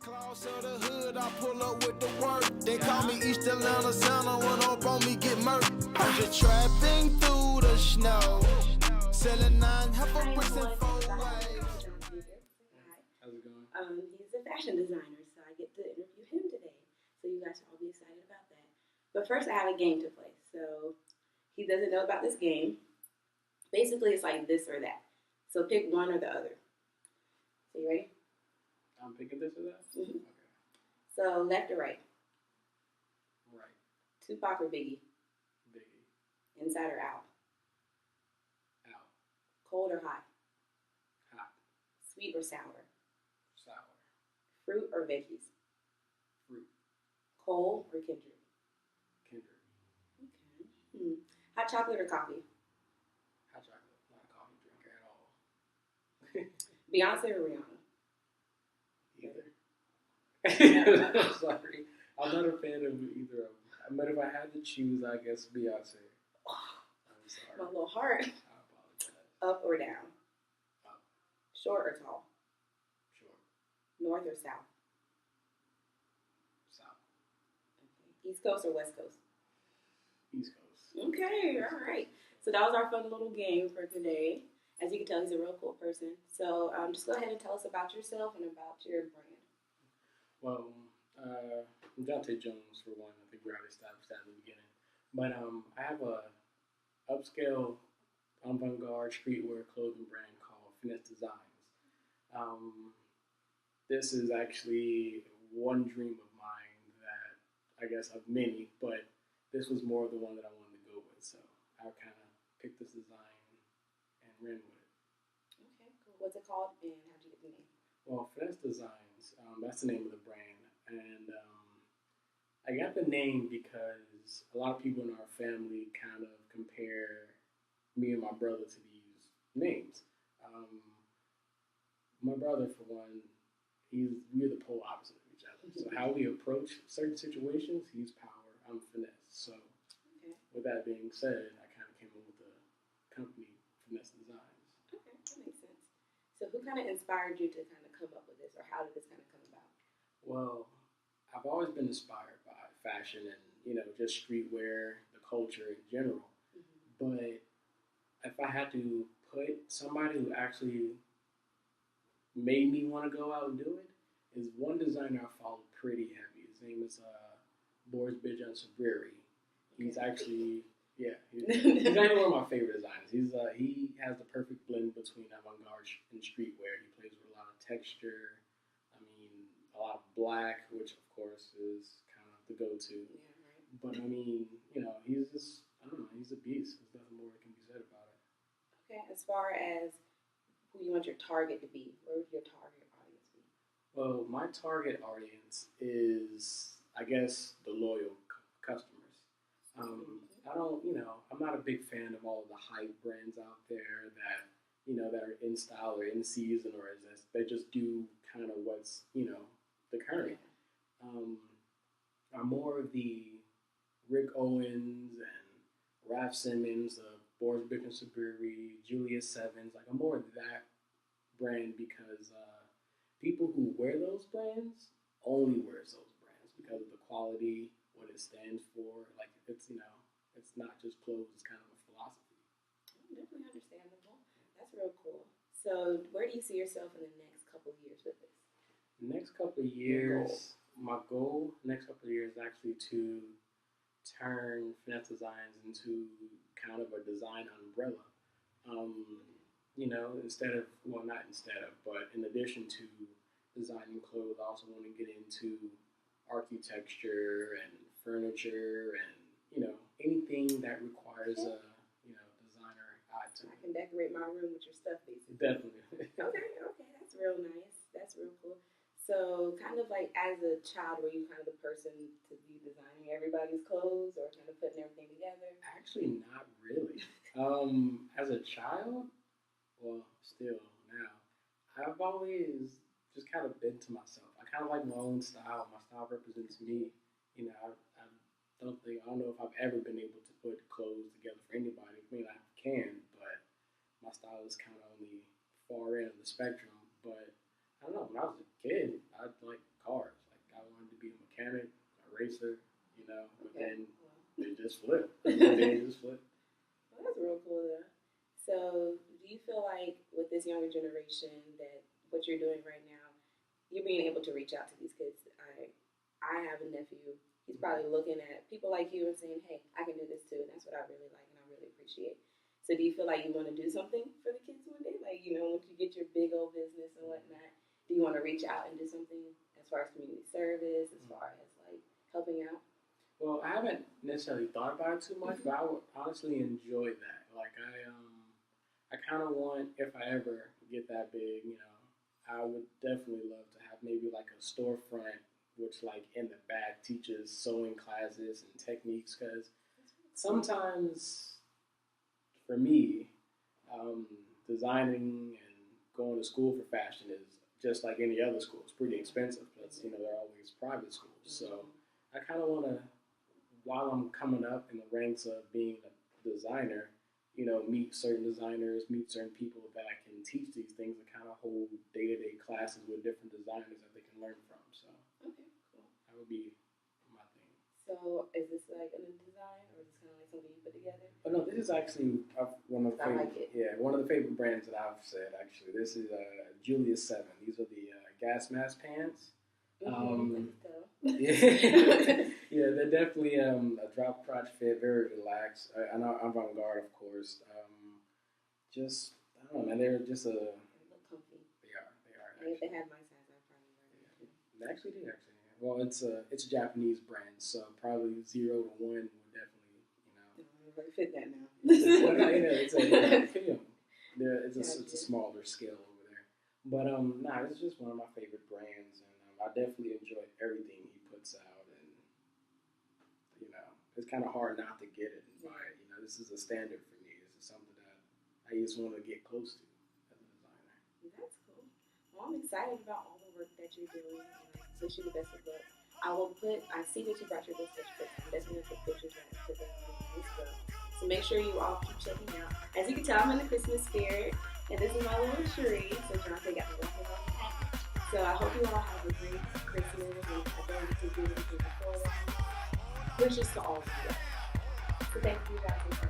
Claws of the hood, I pull up with the work. They call me East Atlanta Santa when up on me get murked. I'm just trapping through the snow, selling 9 half a bricks and 4 waves. How's it going? He's a fashion designer, so I get to interview him today. So you guys should all be excited about that. But first, I have a game to play. So he doesn't know about this game. Basically, it's like this or that. So pick one or the other. So you ready? I'm picking this or that? Mm-hmm. Okay. So left or right? Right. Tupac or Biggie? Biggie. Inside or out? Out. Cold or hot? Hot. Sweet or sour? Sour. Fruit or veggies? Fruit. Cole or Kendrick? Kendrick. Okay. Hot chocolate or coffee? Hot chocolate. Not a coffee drinker at all. Beyonce or Rihanna? Either. I'm sorry. I'm not a fan of either of them. But if I had to choose, I guess Beyonce. I'm sorry. My little heart. I apologize. Up or down? Up. Short or tall? Short. North or south? South. Okay. East Coast or West Coast? East Coast. Okay, all right. So that was our fun little game for today. As you can tell, he's a real cool person. So just go ahead and tell us about yourself and about your brand. Well, I'm Dante Jones for one. I think we already established that in the beginning. But I have a upscale avant-garde streetwear clothing brand called Finesse Designs. This is actually one dream of mine that I guess of many, but this was more the one that I wanted to go with. So I kind of picked this design and ran with it. Okay, cool. What's it called and how'd you get the name? Well, Finesse Designs, that's the name of the brand. And I got the name because a lot of people in our family kind of compare me and my brother to these names. My brother, for one, we're the polar opposite of each other. So how we approach certain situations, he's power, I'm finesse. So with that being said, I kind of came up with the company Finesse Designs. Okay, that makes sense. So who kind of inspired you to kind of come up with this, or how did this kind of come about? Well, I've always been inspired by fashion and, just streetwear, the culture in general. Mm-hmm. But if I had to put somebody who actually made me want to go out and do it, is one designer I follow pretty heavy. His name is Boris Bijan Sabriri. He's actually, he's actually one of my favorite designers. He has the perfect blend between avant-garde and streetwear. He plays with a lot of texture. A lot of black, which of course is kind of the go-to. Yeah, right. But he's just, he's a beast. There's nothing more that can be said about it. Okay, as far as who you want your target to be, where would your target audience be? Well, my target audience is, I guess, the loyal customers. I don't, I'm not a big fan of all of the hype brands out there that, that are in style or in season or they just do kind of what's, the current. Are more of the Rick Owens and Raf Simons, Boris Bijan Sabriri, Julius Sevens. I'm more of that brand because people who wear those brands only wears those brands because of the quality, what it stands for. It's it's not just clothes. It's kind of a philosophy. Definitely understandable. That's real cool. So, where do you see yourself in the next couple of years with this? Next couple of years, my goal next couple of years is actually to turn Finesse Designs into kind of a design umbrella. But in addition to designing clothes, I also want to get into architecture and furniture and, anything that requires a, designer eye to it. I can decorate my room with your stuff, basically. Definitely. Okay, that's real nice. That's real cool. So, kind of like as a child, were you kind of the person to be designing everybody's clothes or kind of putting everything together? Actually, not really. As a child, well, still now, I've always just kind of been to myself. I kind of like my own style. My style represents me. I don't know if I've ever been able to put clothes together for anybody. I can, but my style is kind of on the far end of the spectrum. But I don't know. When I was a kid, I'd like cars. mechanic, a racer, you know, but Okay. then they just flip. They just flip. Well, that's real cool though. So, do you feel like with this younger generation that what you're doing right now, you're being able to reach out to these kids? I have a nephew. He's probably looking at people like you and saying, "Hey, I can do this too," and that's what I really like and I really appreciate. So, do you feel like you want to do something for the kids one day? Like, you know, once you get your big old business and whatnot, do you want to reach out and do something as far as community service, as far as like helping out? Well, I haven't necessarily thought about it too much, but I would honestly enjoy that. Like I kind of want, if I ever get that big, you know, I would definitely love to have maybe like a storefront, which like in the back teaches sewing classes and techniques. Because sometimes, for me, designing and going to school for fashion is just like any other school. It's pretty expensive. Plus, you know, they're always private schools. So I kind of want to, while I'm coming up in the ranks of being a designer, you know, meet certain designers, meet certain people that can teach these things and kind of hold day-to-day classes with different designers that they can learn from. So Okay, cool. that would be my thing. So, is this like a design or is this kind of like something you put together? But no, this is actually one of the I favorite, like it. yeah, one of the favorite brands that I've said. Actually, this is Julius 7. These are the gas mask pants. Yeah, yeah, they're definitely a drop crotch fit, very relaxed. I know avant-garde, of course. Just I don't know, man. They're just They look comfy. They are. And if they had my size, I'd probably wear them too. They actually do. Actually, well, it's a Japanese brand, so probably 0 to 1 would definitely, you know. No, I'm gonna fit that now. Well, no, you know, it's a it's a smaller scale over there. But nah, it's just one of my favorite brands, and I definitely enjoy everything he puts out, and you know, it's kind of hard not to get it and buy it. You know, this is a standard for me. This is something that I just want to get close to as a designer. That's cool. Well, I'm excited about all the work that you're doing, and I wish you the best of luck. I see that you brought your little sketch books. I'm definitely going to put pictures and put them on Facebook. So make sure you all keep checking out. As you can tell, I'm in the Christmas spirit, and this is my little tree. So Jonte got the rest of the package. So I hope you all have a great Christmas, and I don't get to do anything before that. Wishes to all of you. So thank you guys.